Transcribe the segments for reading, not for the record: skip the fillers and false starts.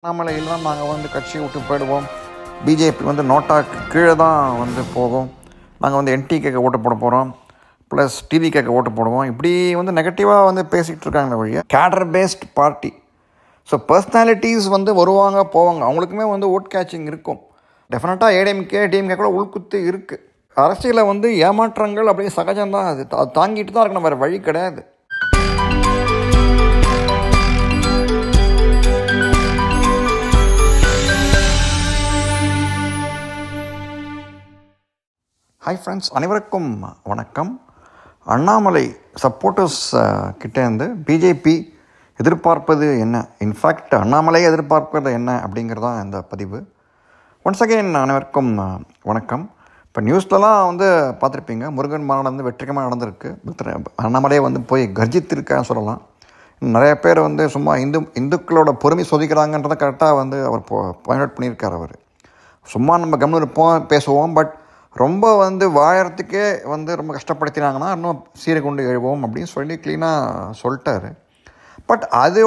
அண்ணாமலையில் நாங்கள் வந்து கட்சியை விட்டு போயிடுவோம். பிஜேபி வந்து நோட்டாக்கு கீழே தான் வந்து போகும். நாங்கள் வந்து என்டிகேக்கு ஓட்டு போட போகிறோம், ப்ளஸ் டிவிகேக்கு ஓட்டு போடுவோம். இப்படி வந்து நெகட்டிவாக வந்து பேசிகிட்டு இருக்காங்க வழியாக. கேடர் பேஸ்ட் பார்ட்டி. ஸோ பர்சனாலிட்டிஸ் வந்து வருவாங்க போவாங்க, அவங்களுக்குமே வந்து ஓட் கேட்சிங் இருக்கும். டெஃபினட்டாக ஏடிஎம்கே டிஎம்கே கூட உள்குத்து இருக்குது. அரசியலில் வந்து ஏமாற்றங்கள் அப்படியே சகஜம்தான். அது தாங்கிட்டு தான் இருக்கணும், வேறு வழி கிடையாது. ஹாய் ஃப்ரெண்ட்ஸ், அனைவருக்கும் வணக்கம். அண்ணாமலை சப்போர்ட்டர்ஸ் கிட்டேருந்து பிஜேபி எதிர்பார்ப்பது என்ன, இன்ஃபேக்ட் அண்ணாமலை எதிர்பார்ப்பது என்ன அப்படிங்கிறதான் இந்த பதிவு. ஒன்ஸ் அகெயின் அனைவருக்கும் வணக்கம். இப்போ நியூஸ்லலாம் வந்து பார்த்துருப்பீங்க, முருகன் மாநாடு வந்து வெற்றிகரமாக நடந்திருக்கு. அண்ணாமலையை வந்து போய் கர்ஜித்திருக்கான்னு சொல்லலாம். நிறைய பேர் வந்து சும்மா இந்துக்களோட பொறுமை சோதிக்கிறாங்கன்றதை கரெக்டாக வந்து அவர் பாயிண்ட் அவுட் பண்ணியிருக்கார். அவர் சும்மா நம்ம கவனம் இருப்போம், பேசுவோம், பட் ரொம்ப வந்து வாழறதுக்கே வந்து ரொம்ப கஷ்டப்படுத்தினாங்கன்னா இன்னும் சீரை கொண்டு எழுவோம் அப்படின்னு சொல்லி க்ளீனாக சொல்லிட்டாரு. பட் அது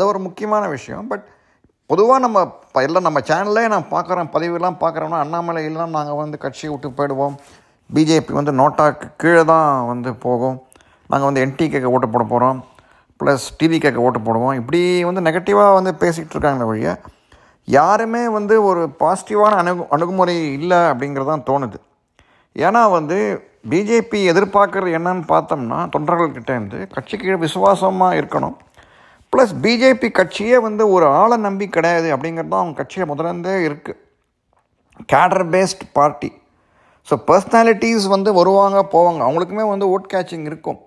ஒரு முக்கியமான விஷயம். பட் பொதுவாக நம்ம எல்லாம் நம்ம சேனல்லே நான் பார்க்குறோம், பதிவுலாம் பார்க்குறோம்னா அண்ணாமலையெல்லாம் நாங்கள் வந்து கட்சியை விட்டு போயிடுவோம், பிஜேபி வந்து நோட்டாக்கு கீழே தான் வந்து போகும், நாங்கள் வந்து என்டிகேக்கு ஓட்டு போட போகிறோம், ப்ளஸ் டிவிகேக்கு ஓட்டு போடுவோம். இப்படி வந்து நெகட்டிவாக வந்து பேசிகிட்டு இருக்காங்க வழியை. யாருமே வந்து ஒரு பாசிட்டிவான அணுகுமுறை இல்லை அப்படிங்கிறது தான் தோணுது. ஏன்னா வந்து பிஜேபி எதிர்பார்க்குறது என்னன்னு பார்த்தோம்னா, தொண்டர்கள்கிட்டேருந்து கட்சிக்கு விசுவாசமாக இருக்கணும், ப்ளஸ் பிஜேபி கட்சியே வந்து ஒரு ஆளை நம்பி கிடையாது அப்படிங்கிறது தான் அவங்க கட்சியை முதலேருந்தே இருக்குது. கேடர் பேஸ்ட் பார்ட்டி. ஸோ பர்சனாலிட்டிஸ் வந்து வருவாங்க போவாங்க, அவங்களுக்குமே வந்து ஓட் கேட்சிங் இருக்கும்.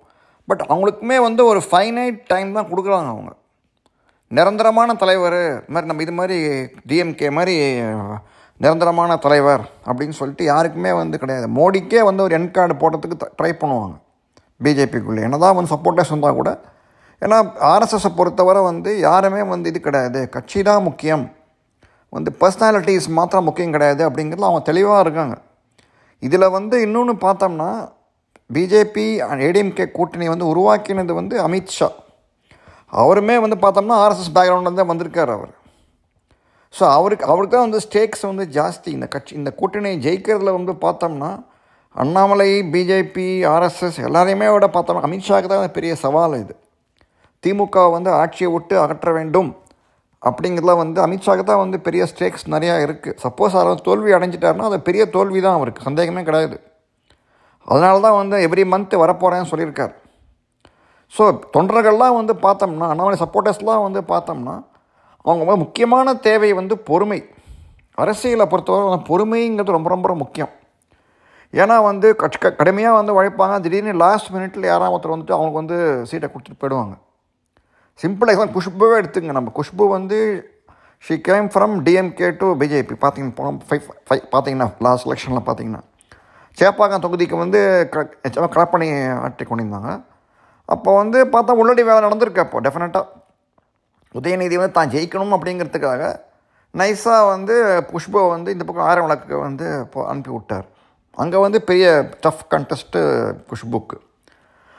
பட் அவங்களுக்குமே வந்து ஒரு ஃபைனைட் டைம் தான் கொடுக்குறாங்க. அவங்க நிரந்தரமான தலைவர் மாதிரி நம்ம இது மாதிரி டிஎம்கே மாதிரி நிரந்தரமான தலைவர் அப்படின்னு சொல்லிட்டு யாருக்குமே வந்து கிடையாது. மோடிக்கே வந்து ஒரு என் கார்டு போடுறதுக்கு ட்ரை பண்ணுவாங்க பிஜேபிக்குள்ளே, என்ன தான் வந்து சப்போர்ட்டர்ஸ் வந்தால் கூட. ஏன்னா ஆர்எஸ்எஸை பொறுத்தவரை வந்து யாருமே வந்து இது கிடையாது, கட்சி தான் முக்கியம், வந்து பர்சனாலிட்டிஸ் மாத்திரம் முக்கியம் கிடையாது அப்படிங்கிறதுல அவங்க தெளிவாக இருக்காங்க. இதில் வந்து இன்னொன்று பார்த்தோம்னா, பிஜேபி ஏடிஎம்கே கூட்டணி வந்து உருவாக்கினது வந்து அமித்ஷா. அவருமே வந்து பார்த்தோம்னா ஆர்எஸ்எஸ் பேக்ரவுண்ட்லேருந்து வந்திருக்கார் அவர். ஸோ அவருக்கு தான் வந்து ஸ்டேக்ஸ் வந்து ஜாஸ்தி. இந்த கூட்டணியை ஜெயிக்கிறதுல வந்து பார்த்தோம்னா அண்ணாமலை, பிஜேபி, ஆர்எஸ்எஸ் எல்லாரையுமே விட பார்த்தோம்னா அமித்ஷாவுக்கு தான் பெரிய சவால். இது திமுக வந்து ஆட்சியை விட்டு அகற்ற வேண்டும் அப்படிங்கிறதுல வந்து அமித்ஷாவுக்கு தான் வந்து பெரிய ஸ்டேக்ஸ் நிறையா இருக்குது. சப்போஸ் அவர் தோல்வி அடைஞ்சிட்டாருன்னா அது பெரிய தோல்வி தான், அவருக்கு சந்தேகமே கிடையாது. அதனால தான் வந்து எவ்ரி மந்த் வரப்போகிறேன்னு சொல்லியிருக்கார். ஸோ தொண்டர்கள்லாம் வந்து பார்த்தோம்னா, அண்ணாமலை சப்போர்ட்டர்ஸ்லாம் வந்து பார்த்தோம்னா அவங்க முக்கியமான தேவை வந்து பொறுமை. அரசியலை பொறுத்தவரை பொறுமைங்கிறது ரொம்ப ரொம்ப முக்கியம். ஏன்னா வந்து கடுமையாக வந்து உழைப்பாங்க, திடீர்னு லாஸ்ட் மினிட்ல யாராவது ஒருத்தர் வந்துட்டு அவங்களுக்கு வந்து சீட்டை கொடுத்துட்டு போயிடுவாங்க. சிம்பிள் எக்ஸாம்பிள் குஷ்புவே எடுத்துங்க. நம்ம குஷ்பு வந்து she came from DMK to BJP. பார்த்தீங்கன்னா லாஸ்ட் எலெக்ஷனில் பார்த்தீங்கன்னா சேப்பாக்கம் தொகுதிக்கு வந்து கலெக்ட் பண்ணி ஆட்டி கொண்டிருந்தாங்க. அப்போ வந்து பார்த்தா உள்ளடி வேலை நடந்திருக்கு. அப்போ டெஃபினட்டாக உதயநிதி வந்து தான் ஜெயிக்கணும் அப்படிங்கிறதுக்காக நைஸாக வந்து புஷ்பை வந்து இந்த பக்கம் ஆயிரம் விளக்கு வந்து அனுப்பி விட்டார். அங்கே வந்து பெரிய டஃப் கண்டெஸ்ட்டு குஷ்புக்கு.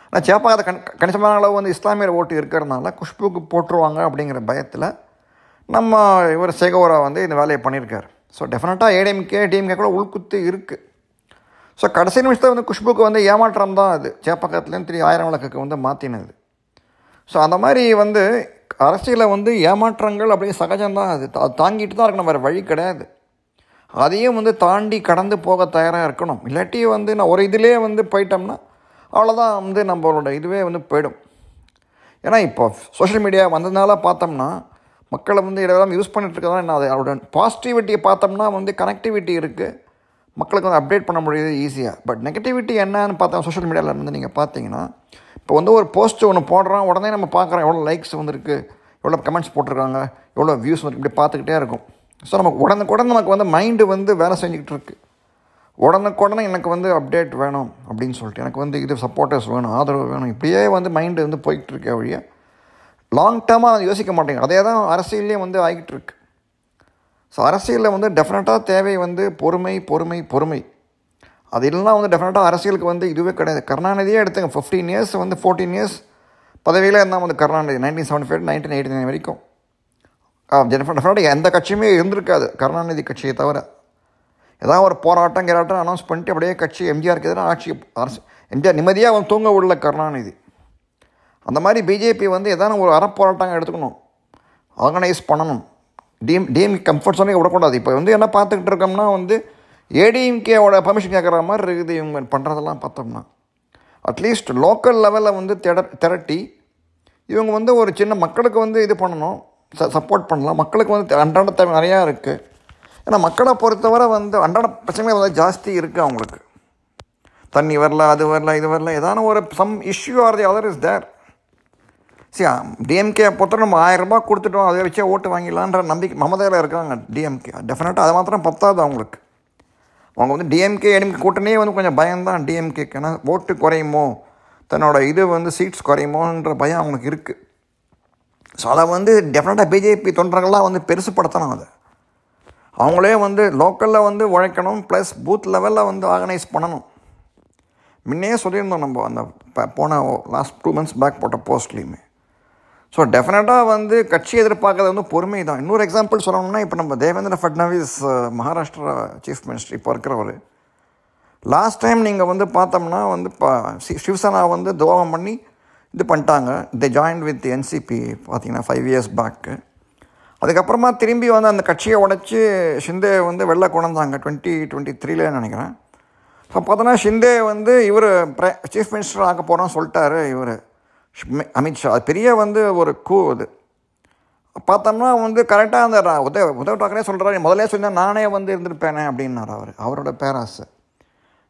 ஆனால் சேப்பாக்கத்தை கணிசமான அளவு வந்து இஸ்லாமியர் ஓட்டு இருக்கிறதுனால குஷ்புக்கு போட்டுருவாங்க அப்படிங்கிற பயத்தில் நம்ம இவர் சேகோரா வந்து இந்த வேலையை பண்ணியிருக்கார். ஸோ டெஃபினட்டாக ஏடிஎம்கே டிஎம்கே கூட உள்குத்து இருக்குது. ஸோ கடைசி நிமிஷத்தில் வந்து குஷ்புக்கு வந்து ஏமாற்றம் தான் அது, சேப்பாக்கத்துலேருந்து 1000 விளக்குக்கு வந்து மாற்றினது. ஸோ அந்த மாதிரி வந்து அரசியலில் வந்து ஏமாற்றங்கள் அப்படியே சகஜம்தான். அது தாங்கிட்டு தான் இருக்கணும், வேறு வழி கிடையாது. அதையும் வந்து தாண்டி கடந்து போக தயாராக இருக்கணும். இல்லாட்டி வந்து நான் ஒரு இதிலே வந்து போயிட்டோம்னா அவ்வளோதான், வந்து நம்மளோட இதுவே வந்து போயிடும். ஏன்னா இப்போ சோஷியல் மீடியா வந்ததுனால பார்த்தோம்னா மக்களை வந்து இதெல்லாம் யூஸ் பண்ணிட்டு இருக்கதான். என்ன அதோட பாசிட்டிவிட்டியை பார்த்தோம்னா வந்து கனெக்டிவிட்டி இருக்குது, மக்களுக்கு வந்து அப்டேட் பண்ண முடியுது ஈஸியாக. பட் நெகட்டிவிட்டி என்னன்னு பார்த்தா சோஷியல் மீடியாவில் வந்து நீங்கள் பார்த்தீங்கன்னா, இப்போ வந்து ஒரு போஸ்ட் ஒன்று போடுறோம், உடனே நம்ம பார்க்குறோம் எவ்வளோ லைக்ஸ் வந்துருக்கு, எவ்வளோ கமெண்ட்ஸ் போட்டிருக்காங்க, எவ்வளோ வியூஸ் வந்து இப்படி பார்த்துக்கிட்டே இருக்கும். ஸோ நமக்கு உடனுக்குடன் நமக்கு வந்து மைண்டு வந்து வேலை செஞ்சுக்கிட்டு இருக்குது. உடனுக்குடனே எனக்கு வந்து அப்டேட் வேணும் அப்படின்னு சொல்லிட்டு, எனக்கு வந்து இது சப்போர்ட்டர்ஸ் வேணும், ஆதரவு வேணும், இப்படியே வந்து மைண்டு வந்து போய்கிட்டு இருக்கே வழியா லாங் டேர்மாக யோசிக்க மாட்டேங்க. அதே தான் அரசியல்லையும் வந்து ஆகிட்டு இருக்கு. ஸோ அரசியலில் வந்து டெஃபினட்டாக தேவை வந்து பொறுமை பொறுமை பொறுமை. அது இல்லைனா வந்து டெஃபினட்டாக அரசியலுக்கு வந்து இதுவே கிடையாது. கருணாநிதியே எடுத்துங்க, 15 இயர்ஸ் வந்து 14 இயர்ஸ் பதவியில் இருந்தால் வந்து கருணாநிதி 1975 1989 வரைக்கும் டெஃபினட்டாக எந்த கட்சியுமே இருந்திருக்காது கருணாநிதி கட்சியை தவிர. ஏதாவது ஒரு போராட்டம் கிராட்டம் அனௌன்ஸ் பண்ணிட்டு அப்படியே கட்சி எம்ஜிஆருக்கு எதிராக அரசு எம்ஜிஆர் நிம்மதியாக அவன் தூங்க விடல கருணாநிதி. அந்த மாதிரி பிஜேபி வந்து எதான ஒரு அறப்போராட்டம் எடுத்துக்கணும், ஆர்கனைஸ் பண்ணணும். டிஎம்கே கம்ஃபர்ட் ஜோனே விடக்கூடாது. இப்போ வந்து என்ன பார்த்துக்கிட்டு இருக்கோம்னா வந்து ஏடிஎம்கேவோட பர்மிஷன் கேட்குற மாதிரி இருக்குது இவங்க பண்ணுறதெல்லாம் பார்த்தோம்னா. அட்லீஸ்ட் லோக்கல் லெவலில் வந்து திரட்டி இவங்க வந்து ஒரு சின்ன மக்களுக்கு வந்து இது பண்ணணும், சப்போர்ட் பண்ணலாம். மக்களுக்கு வந்து அன்றாட தேவை நிறையா இருக்குது. ஏன்னா மக்களை பொறுத்தவரை வந்து அன்றாட பிரச்சனைகள் வந்து ஜாஸ்தி இருக்குது. அவங்களுக்கு தண்ணி வரல, அது வரல, இது வரல, ஏதான ஒரு some issue or the other is there. சரி, டிஎம்கே பொறுத்தவரை நம்ம 1000 ரூபா கொடுத்துட்டோம், அதை வச்சே ஓட்டு வாங்கிடலான்ற நம்பிக்கை மமதையில் இருக்காங்க டிஎம்கே. டெஃபினட்டாக அது மாத்திரம் பத்தாது அவங்களுக்கு. அவங்க வந்து டிஎம்கே ஏடிஎம்கே கூட்டணியே வந்து கொஞ்சம் பயம்தான் டிஎம்கேக்கு. ஏன்னா ஓட்டு குறையுமோ, தன்னோட இது வந்து சீட்ஸ் குறையுமோன்ற பயம் அவங்களுக்கு இருக்குது. ஸோ அதை வந்து டெஃபினட்டாக பிஜேபி தொண்டர்கள்லாம் வந்து பெருசுப்படுத்தணும். அதை அவங்களே வந்து லோக்கலில் வந்து உழைக்கணும், ப்ளஸ் பூத் லெவலில் வந்து ஆர்கனைஸ் பண்ணணும். முன்னே சொல்லியிருந்தோம் நம்ம அந்த போன லாஸ்ட் 2 months பேக் போட்ட போஸ்ட்லேயுமே. ஸோ டெஃபினட்டாக வந்து கட்சி எதிர்பார்க்கறது வந்து பொறுமை தான். இன்னொரு எக்ஸாம்பிள் சொல்லணும்னா, இப்போ நம்ம தேவேந்திர ஃபட்னவிஸ் மகாராஷ்டிரா சீஃப் மினிஸ்டர் இப்போ இருக்கிறவர், லாஸ்ட் டைம் நீங்கள் வந்து பார்த்தோம்னா வந்து சிவசேனா வந்து துரோகம் பண்ணி இது பண்ணிட்டாங்க. தி ஜாயின் வித் என்சிபி பார்த்தீங்கன்னா 5 years பேக்கு. அதுக்கப்புறமா திரும்பி வந்து அந்த கட்சியை உடைச்சி ஷிந்தே வந்து வெளில கொண்டாந்தாங்க 2023 நினைக்கிறேன். ஸோ பார்த்தோன்னா ஷிந்தே வந்து இவர் சீஃப் மினிஸ்டர் ஆக்க போகிறோன்னு சொல்லிட்டாரு இவர் அமித்ஷா. அது பெரிய வந்து ஒரு அது பார்த்தோம்னா வந்து கரெக்டாக அந்த உத்தவ் டாக்கரே சொல்கிறாரு, முதலே சொன்னால் நானே வந்து இருந்திருப்பேனே அப்படின்னார் அவரோட பேராசை.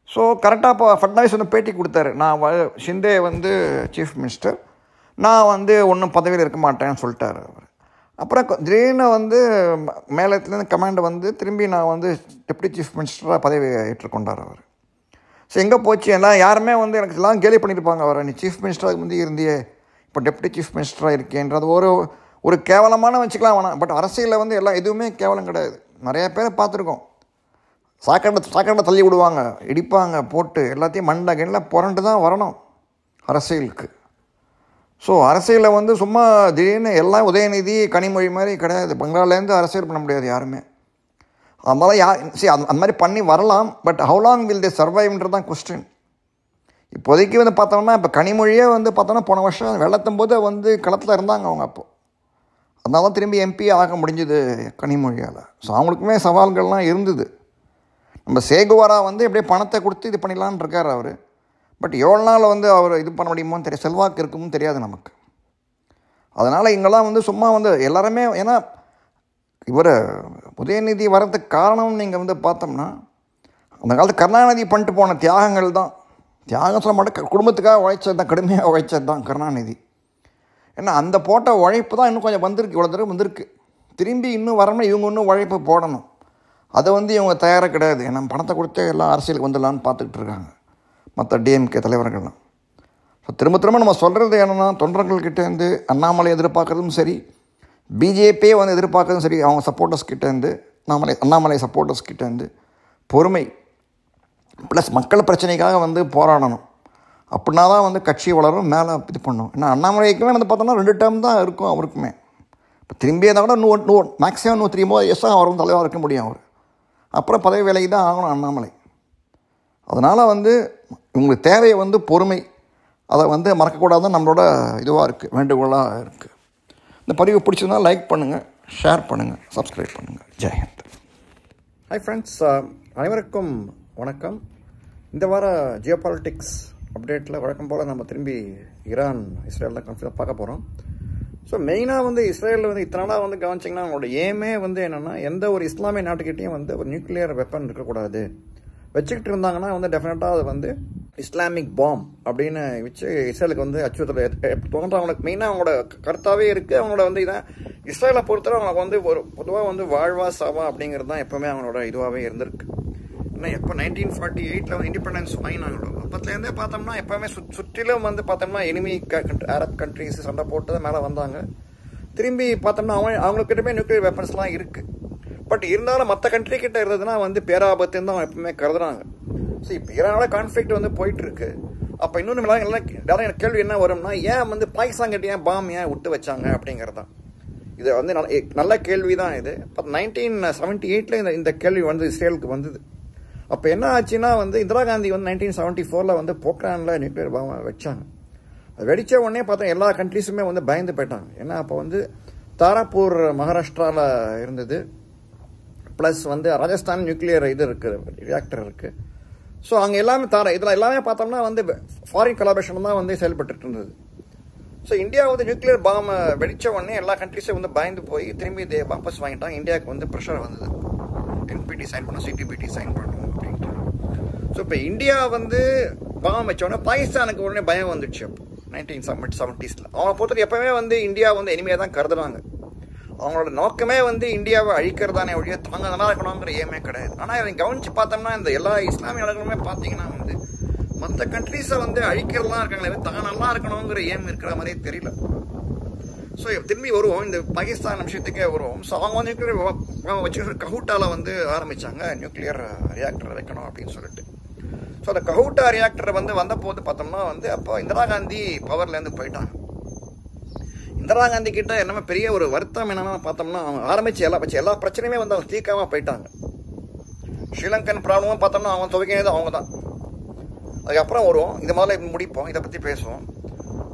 ஸோ கரெக்டாக இப்போ ஃபட்னாவிஸ் வந்து பேட்டி கொடுத்தாரு, நான் ஷிந்தே வந்து சீஃப் மினிஸ்டர், நான் வந்து ஒன்றும் பதவியில் இருக்க மாட்டேன்னு சொல்லிட்டார் அவர். அப்புறம் திடீர்னு வந்து மேலத்துலேருந்து கமாண்ட் வந்து திரும்பி நான் வந்து டெப்டி சீஃப் மினிஸ்டராக பதவி ஏற்றுக்கொண்டார் அவர். ஸோ எங்கே போச்சு எல்லாம் யாருமே வந்து எனக்கு எல்லாம் கேலி பண்ணியிருப்பாங்க அவரை, நீ சீஃப் மினிஸ்டராக வந்து இருந்தியே இப்போ டெப்டி சீஃப் மினிஸ்டராக இருக்கேன்றது ஒரு கேவலமான வச்சுக்கலாம் வேணாம். பட் அரசியலில் வந்து எல்லாம் எதுவுமே கேவலம் கிடையாது. நிறைய பேரை பார்த்துருக்கோம், சாக்கடை தள்ளி விடுவாங்க, இடிப்பாங்க, போட்டு எல்லாத்தையும் மண்டை கண்ணில் புரண்டு தான் வரணும் அரசியலுக்கு. ஸோ அரசியலில் வந்து சும்மா திடீர்னு எல்லாம் உதயநிதி கனிமொழி மாதிரி கிடையாது. பங்களாலேருந்து அரசியல் பண்ண முடியாது யாருமே. அதனால் அந்த மாதிரி பண்ணி வரலாம், but how long will they சர்வைவ்ன்றது தான் கொஸ்டின். இப்போதைக்கு வந்து பார்த்தோம்னா இப்போ கனிமொழியே வந்து பார்த்தோன்னா போன வருஷம் வெள்ளத்தும் போது வந்து களத்தில் இருந்தாங்க அவங்க. அப்போது அதனால தான் திரும்பி எம்பி ஆக முடிஞ்சுது கனிமொழியால். ஸோ அவங்களுக்குமே சவால்கள்லாம் இருந்தது. நம்ம சேகுவாரா வந்து எப்படியே பணத்தை கொடுத்து இது பண்ணிடலான்னு இருக்கார் அவர். பட் எவ்வளோ நாள் வந்து அவர் இது பண்ண முடியுமோன்னு தெரியாது, செல்வாக்கு இருக்குமோன்னு தெரியாது நமக்கு. அதனால் இங்கெல்லாம் வந்து சும்மா வந்து எல்லாருமே, ஏன்னா இவர் உதயநிதி வரதுக்கு காரணம் நீங்கள் வந்து பார்த்தோம்னா அந்த காலத்து கருணாநிதி பண்ணிட்டு போன தியாகங்கள் தான். தியாகம் சொல்ல மாட்டேன், குடும்பத்துக்காக உழைச்சது தான், கடுமையாக உழைச்சது தான் கருணாநிதி. ஏன்னா அந்த போட்ட உழைப்பு தான் இன்னும் கொஞ்சம் வந்திருக்கு, இவ்வளோ தடவை வந்திருக்கு. திரும்பி இன்னும் வரணும், இவங்க இன்னும் உழைப்பு போடணும். அதை வந்து இவங்க தயாராக கிடையாது. ஏன்னா பணத்தை கொடுத்து எல்லாம் அரசியலுக்கு வந்துடலான்னு பார்த்துக்கிட்டு இருக்காங்க மற்ற டிஎம்கே தலைவர்கள்லாம். ஸோ திரும்ப நம்ம சொல்கிறது என்னென்னா, தொண்டர்கள்கிட்டேருந்து அண்ணாமலை எதிர்பார்க்குறதும் சரி, பிஜேபியே வந்து எதிர்பார்க்குறதும் சரி, அவங்க சப்போர்ட்டர்ஸ்கிட்டேருந்து அண்ணாமலை சப்போர்ட்டர்ஸ்கிட்டேருந்து பொறுமை ப்ளஸ் மக்கள் பிரச்சனைக்காக வந்து போராடணும். அப்படின்னா தான் வந்து கட்சி வளரும், மேலே இது பண்ணணும். ஏன்னா அண்ணாமலைக்குமே வந்து பார்த்தோம்னா 2 term தான் இருக்கும் அவருக்குமே. இப்போ திரும்பி இருந்தால் கூட இன்னும் மேக்ஸிமம் 3 more years தான் அவர் தலைவராக இருக்க முடியும் அவர். அப்புறம் பதவி வேலைக்கு தான் ஆகணும் அண்ணாமலை. அதனால் வந்து உங்களுக்கு தேவையை வந்து பொறுமை, அதை வந்து மறக்கக்கூடாதுன்னு நம்மளோட இதுவாக இருக்குது, வேண்டுகோளாக இருக்குது. இந்த பதிவு பிடிச்சதுனா லைக் பண்ணுங்கள், ஷேர் பண்ணுங்கள், சப்ஸ்கிரைப் பண்ணுங்கள். ஜெயஹிந்த். ஹாய் ஃப்ரெண்ட்ஸ், அனைவருக்கும் வணக்கம். இந்த வார ஜியோபாலிட்டிக்ஸ் அப்டேட்டில் வழக்கம் போல் நம்ம திரும்பி ஈரான் இஸ்ரேலில் கான்ஃப்ளிக்ட் பார்க்க போகிறோம். ஸோ மெயினாக வந்து இஸ்ரேலில் வந்து இத்தனை நாளாக வந்து கவனிச்சிங்கன்னா அவங்களோட ஏமே வந்து என்னென்னா, எந்த ஒரு இஸ்லாமிய நாட்டுக்கிட்டையும் வந்து ஒரு நியூக்ளியர் வெப்பன் இருக்கக்கூடாது. வச்சுக்கிட்டு இருந்தாங்கன்னா வந்து டெஃபினட்டாக அது வந்து இஸ்லாமிக் பாம் அப்படின்னு வச்சு இஸ்ரேலுக்கு வந்து அச்சுறுத்தல் தோன்ற அவங்களுக்கு மெயினாக அவங்களோட கருத்தாகவே இருக்குது. அவங்களோட வந்து இதான் இஸ்ரேலை பொறுத்தவரை அவங்களுக்கு வந்து ஒரு பொதுவாக வந்து வாழ்வா சாவா அப்படிங்கிறது தான் எப்போவுமே அவங்களோட இதுவாகவே இருந்திருக்கு. ஏன்னா எப்போ 1948 வந்து இண்டிபெண்டன்ஸ் வாங்கினாங்களோ அப்போத்துலேருந்தே பார்த்தோம்னா எப்போவுமே சுற்றிலும் வந்து பார்த்தோம்னா எனிமி அரப் கண்ட்ரிஸ் சண்டை போட்டு தான் மேலே வந்தாங்க. திரும்பி பார்த்தோம்னா அவங்கக்கிட்டமே நியூக்ளியர் வெப்பன்ஸ்லாம் இருக்குது. பட் இருந்தாலும் மற்ற கண்ட்ரி கிட்ட இருந்ததுன்னா வந்து பேராபத்துன்னு தான் அவங்க எப்பவுமே கருதுறாங்க. ஸோ இப்போ ஈரானோட கான்ஃப்ளிக்ட் வந்து போயிட்டுருக்கு. அப்போ இன்னொன்று எல்லாரும் எனக்கு கேள்வி என்ன வரும்னா, ஏன் வந்து பாகிஸ்தான் கிட்ட ஏன் பாம் ஏன் விட்டு வச்சாங்க அப்படிங்கிறது தான். இது வந்து நல்ல கேள்வி தான் இது. 1978 இந்த கேள்வி வந்து இஸ்ரேலுக்கு வந்தது. அப்போ என்ன ஆச்சுன்னா வந்து இந்திரா காந்தி வந்து 1974 வந்து போக்ரானில் நியூக்ளியர் பாம்பை வச்சாங்க. அது வெடித்த உடனே பார்த்தா எல்லா கண்ட்ரீஸுமே வந்து பயந்து போயிட்டாங்க. ஏன்னா அப்போ வந்து தாராப்பூர் மகாராஷ்டிராவில் இருந்தது, ப்ளஸ் வந்து ராஜஸ்தான் நியூக்ளியர் இது இருக்குது, ரியாக்டர் இருக்குது. ஸோ அங்கே எல்லாமே இதில் எல்லாமே பார்த்தோம்னா வந்து ஃபாரின் கொலாபரேஷன் தான் வந்து செயல்பட்டு இருந்தது. ஸோ இந்தியா வந்து நியூக்ளியர் பாம்பை வெடித்த உடனே எல்லா கண்ட்ரீஸும் வந்து பயந்து போய் திரும்பி இதை வாபஸ் வாங்கிட்டாங்க. இந்தியாவுக்கு வந்து ப்ரெஷர் வந்தது, என்பிடி சைன் பண்ணணும், சிடிபிடி சைன் பண்ணணும் அப்படின்ட்டு. ஸோ இப்போ இந்தியா வந்து பாம்பு வச்சோடனே பாகிஸ்தானுக்கு உடனே பயம் வந்துடுச்சு. அப்போ 1970s அவங்க பொறுத்தவரை எப்பவுமே வந்து இந்தியா வந்து இனிமையாக தான் கருதுறாங்க. அவங்களோட நோக்கமே வந்து இந்தியாவை அழிக்கிறதானே ஒழிய தாங்க நல்லா இருக்கணுங்கிற ஏமே கிடையாது. ஆனால் இதை கவனித்து பார்த்தோம்னா இந்த எல்லா இஸ்லாமிய நாடுகளுமே பார்த்தீங்கன்னா வந்து மற்ற கண்ட்ரீஸை வந்து அழிக்கிறதுலாம் இருக்காங்களே, தாங்க நல்லா இருக்கணுங்கிற ஏம் இருக்கிற மாதிரியே தெரியல. ஸோ திரும்பி வருவோம், இந்த பாகிஸ்தான் விஷயத்துக்கே வருவோம். ஸோ அவங்க வந்து நியூக்ளியர் வச்சு கஹூட்டாவில் வந்து ஆரம்பித்தாங்க நியூக்ளியர் ரியாக்டர் வைக்கணும் அப்படின்னு சொல்லிட்டு. ஸோ அந்த கஹூட்டா ரியாக்டர் வந்து வந்த போது பார்த்தோம்னா வந்து அப்போ இந்திரா காந்தி பவர்லேருந்து போயிட்டாங்க. இந்திரா காந்தி கிட்ட என்னமே பெரிய ஒரு வருத்தம் என்னன்னா பார்த்தோம்னா அவங்க ஆரம்பிச்சு எல்லா பிரச்சனையுமே வந்து அவங்க தீர்க்காம போயிட்டாங்க. ஸ்ரீலங்கன் ப்ராப்ளமும் பார்த்தோம்னா அவங்க துவைக்கிறது அவங்க தான். அதுக்கப்புறம் வருவோம், இந்த முதல்ல முடிப்போம், இதை பற்றி பேசுவோம்.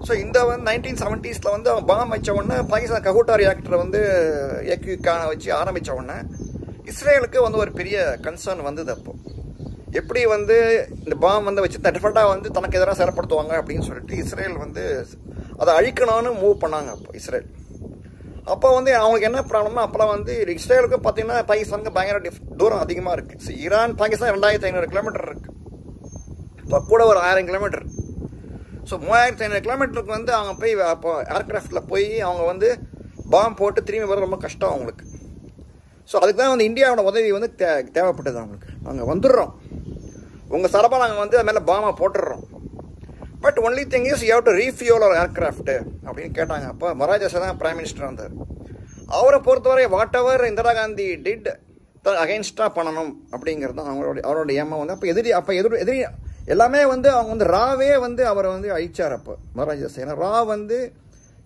ஸோ இந்த வந்து 1970s வந்து அவங்க பாம்பு வச்ச உடனே பாகிஸ்தான் கஹூட்டா ரியாக்டரை வந்து ஏக்யூக்கான வச்சு ஆரம்பித்த உடனே இஸ்ரேலுக்கு வந்து ஒரு பெரிய கன்சர்ன் வந்தது. அப்போ எப்படி வந்து இந்த பாம்பு வந்து வச்சு டிஃபரெண்டாக வந்து தனக்கு எதிராக செயல்படுத்துவாங்க அப்படின்னு சொல்லிட்டு இஸ்ரேல் வந்து அதை அழிக்கணும்னு மூவ் பண்ணாங்க. அப்போ இஸ்ரேல் அப்போ வந்து அவங்களுக்கு என்ன ப்ராப்ளம்னா அப்போலாம் வந்து இஸ்ரேலுக்கு பார்த்தீங்கன்னா பாகிஸ்தானுக்கு பயங்கர தூரம் அதிகமாக இருக்குது. ஸோ ஈரான் பாகிஸ்தான் 2500 கிலோமீட்டர் இருக்குது, இப்போ கூட ஒரு 1000 கிலோமீட்டர். ஸோ 3500 கிலோமீட்டருக்கு வந்து அவங்க போய் அப்போ ஏர்கிராஃப்டில் போய் அவங்க வந்து பாம்பு போட்டு திரும்பி வர ரொம்ப கஷ்டம் அவங்களுக்கு. ஸோ அதுக்கு தான் வந்து இந்தியாவோட உதவி வந்து தேவைப்பட்டது அவங்களுக்கு. நாங்கள் வந்துடுறோம், உங்கள் சார்பாக நாங்கள் வந்து அது மேலே பாம்பை போட்டுடுறோம், but only thing is you have to refuel our aircraft அப்படின்னு கேட்டாங்க. அப்போ மொரார்ஜி தேசாய் தான் பிரைம் மினிஸ்டர் வந்தார். அவரை பொறுத்தவரை whatever Indira Gandhi did அகைன்ஸ்டாக பண்ணணும் அப்படிங்கிறது தான் அவரோட ஏமா வந்து. அப்போ எதிரி எல்லாமே வந்து அவங்க வந்து ராவே வந்து அவரை வந்து அழிச்சார். அப்போ மொரார்ஜி தேசாய் ரா வந்து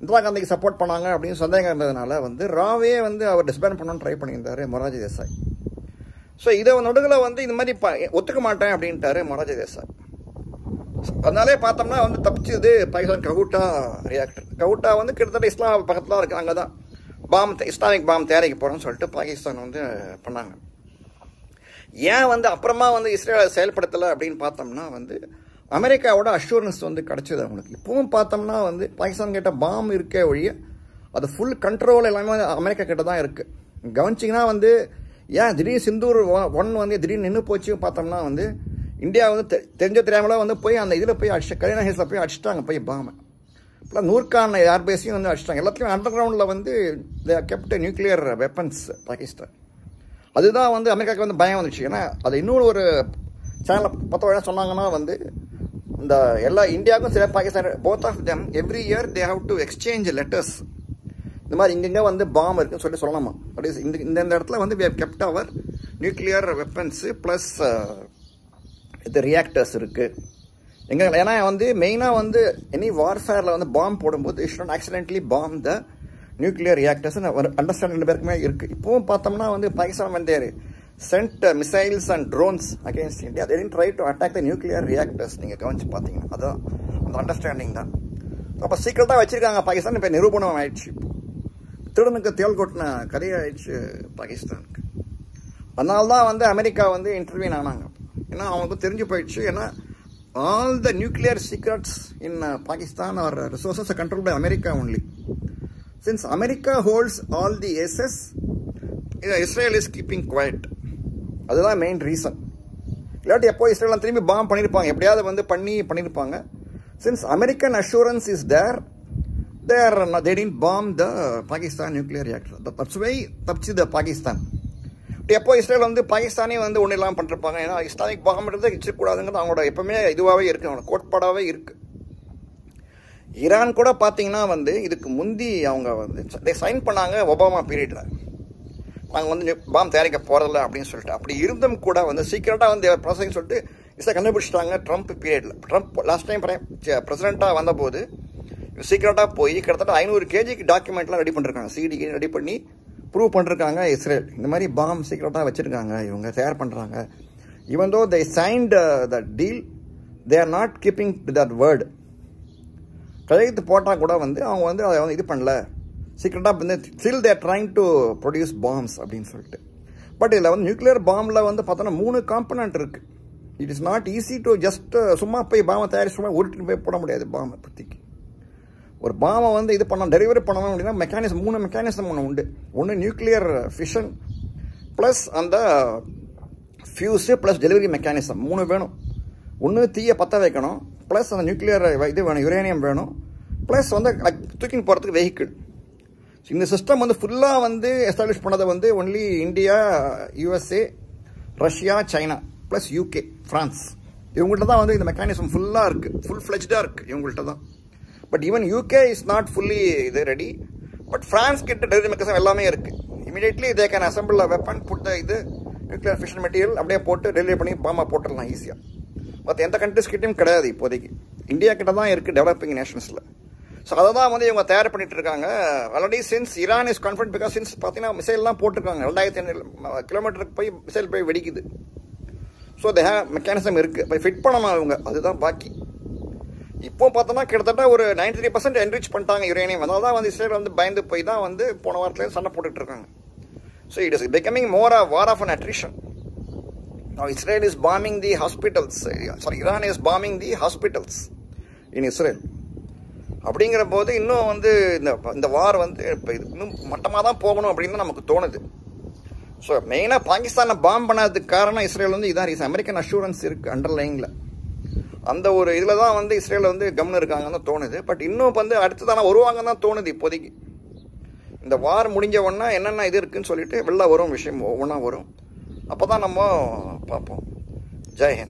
இந்திரா காந்திக்கு சப்போர்ட் பண்ணாங்க அப்படின்னு சந்தேகம் இருந்ததுனால வந்து ராவே வந்து அவர் டிஸ்பேண்ட் பண்ணணும்னு ட்ரை பண்ணியிருந்தார் மொரார்ஜி தேசாய். ஸோ இதை நடுவில் வந்து இந்த மாதிரி ஒத்துக்க மாட்டேன் அப்படின்ட்டாரு மொரார்ஜி தேசாய். அதனாலே பார்த்தோம்னா வந்து தப்பிச்சது பாகிஸ்தான் கஹூட்டா ரியாக்டர். கஹூட்டா வந்து கிட்டத்தட்ட இஸ்லாம் பக்கத்தில் இருக்குது, அங்கே தான் இஸ்லாமிக் பாம் தயாரிக்க போகிறோம்னு சொல்லிட்டு பாகிஸ்தான் வந்து பண்ணாங்க. ஏன் வந்து அப்புறமா வந்து இஸ்ரேலை செயல்படுத்தலை அப்படின்னு பார்த்தோம்னா வந்து அமெரிக்காவோட அஷூரன்ஸ் வந்து கிடச்சிது அவங்களுக்கு. இப்பவும் பார்த்தோம்னா வந்து பாகிஸ்தான் கிட்ட பாம் இருக்கே ஒழிய அது ஃபுல் கண்ட்ரோல் எல்லாமே அமெரிக்கா கிட்ட தான் இருக்குது. கவனிச்சிங்கன்னா வந்து ஏன் திடீர்னு சிந்தூர் 1 வந்து திடீர்னு நின்று போச்சு பார்த்தோம்னா வந்து இந்தியா வந்து தெரியாமல வந்து போய் அந்த இதில் போய் கரீனா ஹில்ஸில் போய் அடிச்சிட்டாங்க போய் பாம்பை. இப்போலாம் நூர்கான் ஏர்பேஸையும் வந்து அடிச்சிட்டாங்க. எல்லாத்தையும் அண்டர் கிரவுண்டில் வந்து தே கெப்ட் நியூக்ளியர் வெப்பன்ஸ் பாகிஸ்தான். அதுதான் வந்து அமெரிக்காவுக்கு வந்து பயம் வந்துச்சு. ஏன்னா அது இன்னொரு ஒரு சேனலில் பார்த்தோம் சொன்னாங்கன்னா வந்து இந்த எல்லா இந்தியாவுக்கும் சில Pakistan both of them every year they have to exchange letters. இந்த மாதிரி இங்கெங்கே வந்து பாம்பு இருக்குன்னு சொல்லி சொல்லலாமா, அப்படி இந்த இடத்துல வந்து we have kept our nuclear weapons plus இது ரியாக்டர்ஸ் இருக்குது எங்கே. ஏன்னா வந்து மெயினாக வந்து எனி வார்ஃபேரில் வந்து பாம்பு போடும்போது it should not accidentally bomb the nuclear ரியாக்டர்ஸ்னு ஒரு அண்டர்ஸ்டாண்ட் 2 பேருக்குமே இருக்குது. இப்போவும் பார்த்தோம்னா வந்து பாகிஸ்தான் வந்து sent missiles and drones against India. they didn't try to attack the nuclear reactors. நீங்கள் கவனிச்சு பார்த்தீங்கன்னா அதுதான் அந்த அண்டர்ஸ்டாண்டிங் தான். அப்போ சீக்கிரட்டாக வச்சுருக்காங்க பாகிஸ்தான். இப்போ நிரூபணம் ஆயிடுச்சு, திருடனுக்கு தேள் கொட்டின கதையாயிடுச்சு பாகிஸ்தானுக்கு. அதனால தான் வந்து அமெரிக்கா வந்து இன்டர்வியூன் ஆனாங்க. ஏன்னா அவங்களுக்கு தெரிஞ்சு போயிடுச்சு. ஏன்னா all the nuclear secrets in Pakistan are resources are controlled by America only. Since America holds all the aces, Israel is keeping quiet. அதுதான் மெயின் ரீசன். இல்லாட்டி எப்போ இஸ்ரேலாம் திரும்பி பாம் பண்ணியிருப்பாங்க, எப்படியாவது வந்து பண்ணியிருப்பாங்க. Since American assurance is there, they didn't bomb the Pakistan nuclear reactor. That's why தப்பிச்சுது பாகிஸ்தான். எப்போ இஸ்ரேல் வந்து பாகிஸ்தானே வந்து ஒன்றும் இல்லாமல் பண்ணிருப்பாங்க. ஏன்னா இஸ்லாமிக் பாம்பு வச்சிருக்கூடாதுங்கிறது அவங்களோட எப்பவுமே இதுவாகவே இருக்குது, அவங்களோட கோட்பாடாகவே இருக்குது. ஈரான் கூட பார்த்தீங்கன்னா வந்து இதுக்கு முந்தி அவங்க வந்து சைன் பண்ணாங்க ஒபாமா பீரியடில், நாங்கள் வந்து பாம் தயாரிக்க போகிறதில்ல அப்படின்னு சொல்லிட்டு. அப்படி இருந்தும் கூட வந்து சீக்கிரட்டாக வந்து ப்ராசஸிங் சொல்லிட்டு இஸ்ரேல் கண்டுபிடிச்சிட்டாங்க ட்ரம்ப் பீரியடில். ட்ரம்ப் லாஸ்ட் டைம் பிரசிடெண்ட்டாக வந்தபோது சீக்கிரட்டாக போய் கிட்டத்தட்ட 500 கேஜிக்கு டாக்குமெண்ட்லாம் ரெடி பண்ணிருக்காங்க, சிடி ரெடி பண்ணி ப்ரூவ் பண்ணிருக்காங்க. இஸ்ரேல் இந்த மாதிரி பாம் சீக்கிரட்டாக வச்சுருக்காங்க, இவங்க தயார் பண்ணுறாங்க. Even though they signed the deal, they are not keeping to that word. கையெழுத்து போட்டால் கூட வந்து அவங்க வந்து அதை வந்து இது பண்ணல, சீக்கிரட்டாக வந்து still there trying to produce palms அப்படின்னு சொல்லிட்டு. பட் இதில் வந்து நியூக்ளியர் பாம்பில் வந்து பார்த்தோன்னா 3 காம்பனண்ட் இருக்குது. It is not easy to just சும்மா போய் பாமை தயாரிச்சு சும்மா உருட்டு போய் போட முடியாது. பாமை பற்றிக்கு ஒரு பாமை வந்து இது பண்ண டெலிவரி பண்ணணும் அப்படின்னா மெக்கானிசம் 3 மெக்கானிசம் ஒன்று உண்டு. ஒன்று நியூக்ளியர் ஃபிஷன் ப்ளஸ் அந்த ஃபியூஸு ப்ளஸ் டெலிவரி மெக்கானிசம் 3 வேணும். ஒன்று தீயை பற்ற வைக்கணும், ப்ளஸ் அந்த நியூக்ளியர் இது வேணும், யுரேனியம் வேணும், ப்ளஸ் வந்து தூக்கின்னு போகிறதுக்கு வெஹிக்கிள். இந்த சிஸ்டம் வந்து ஃபுல்லாக வந்து எஸ்டாப்ளிஷ் பண்ணதை வந்து only India, USA, Russia, China plus UK, France. இவங்கள்ட்ட தான் வந்து இந்த மெக்கானிசம் ஃபுல்லாக இருக்குது, ஃபுல் ஃப்ளெஜ்டாக இருக்குது இவங்கள்ட்ட தான். But even UK is not fully இது ரெடி. பட் ஃப்ரான்ஸ் கிட்ட டெலிவரி மெக்கானிசம் எல்லாமே இருக்குது. Immediately they can assemble a weapon, put இது நியூக்ளியர் ஃபிஷன் மெட்டீரியல் அப்படியே போட்டு டெலிவரி பண்ணி பாமா போட்டுடலாம் ஈஸியாக. மற்ற எந்த கண்ட்ரிஸ் கிட்டையும் கிடையாது இப்போதைக்கு, இந்தியா கிட்ட தான் இருக்குது டெவலப்பிங் நேஷன்ஸில். ஸோ அதை தான் வந்து இவங்க தயார் பண்ணிட்டு இருக்காங்க. Already since Iran is confident, because since பார்த்தீங்கன்னா மிசைல்லாம் போட்டிருக்காங்க, 2500 கிலோமீட்டருக்கு போய் மிசைல் போய் வெடிக்குது. ஸோ தே ஹேவ் மெக்கானிசம் இருக்குது, போய் ஃபிட் பண்ணணும் அவங்க, அதுதான் பாக்கி. இப்போ பார்த்தோன்னா கிட்டத்தட்ட ஒரு 93% என்ரிச் பண்ணிட்டாங்க யுரேனியம். அதனால தான் வந்து இஸ்ரேல் வந்து பயந்து போய் தான் வந்து போன வாரத்துலேருந்து சண்டை போட்டுட்டு இருக்காங்க. So it is becoming more a war of an attrition. Now Israel is bombing the hospitals. Sorry, Iran is bombing the hospitals in Israel. அப்படிங்கிற போது இன்னும் வந்து இந்த வார் வந்து இப்போ இது இன்னும் மட்டமாக தான் போகணும் அப்படின்னு நமக்கு தோணுது. ஸோ மெயினாக பாகிஸ்தானை பாம் பண்ணாததுக்கு காரணம் இஸ்ரேல் வந்து இதான் ரீசன். அமெரிக்கன் அஷூரன்ஸ் இருக்குது அண்டர்லைனில். அந்த ஒரு இதில் தான் வந்து இஸ்ரேலில் வந்து கவனம் இருக்காங்கன்னு தான் தோணுது. பட் இன்னும் வந்து அடுத்ததான வருவாங்க தான் தோணுது இப்போதைக்கு. இந்த வார் முடிஞ்ச உடனே என்னென்ன இது இருக்குதுன்னு சொல்லிட்டு வெளில வரும் விஷயம் ஒவ்வொன்றா வரும். அப்போ தான் நம்ம பார்ப்போம். ஜெய் ஹிந்த்.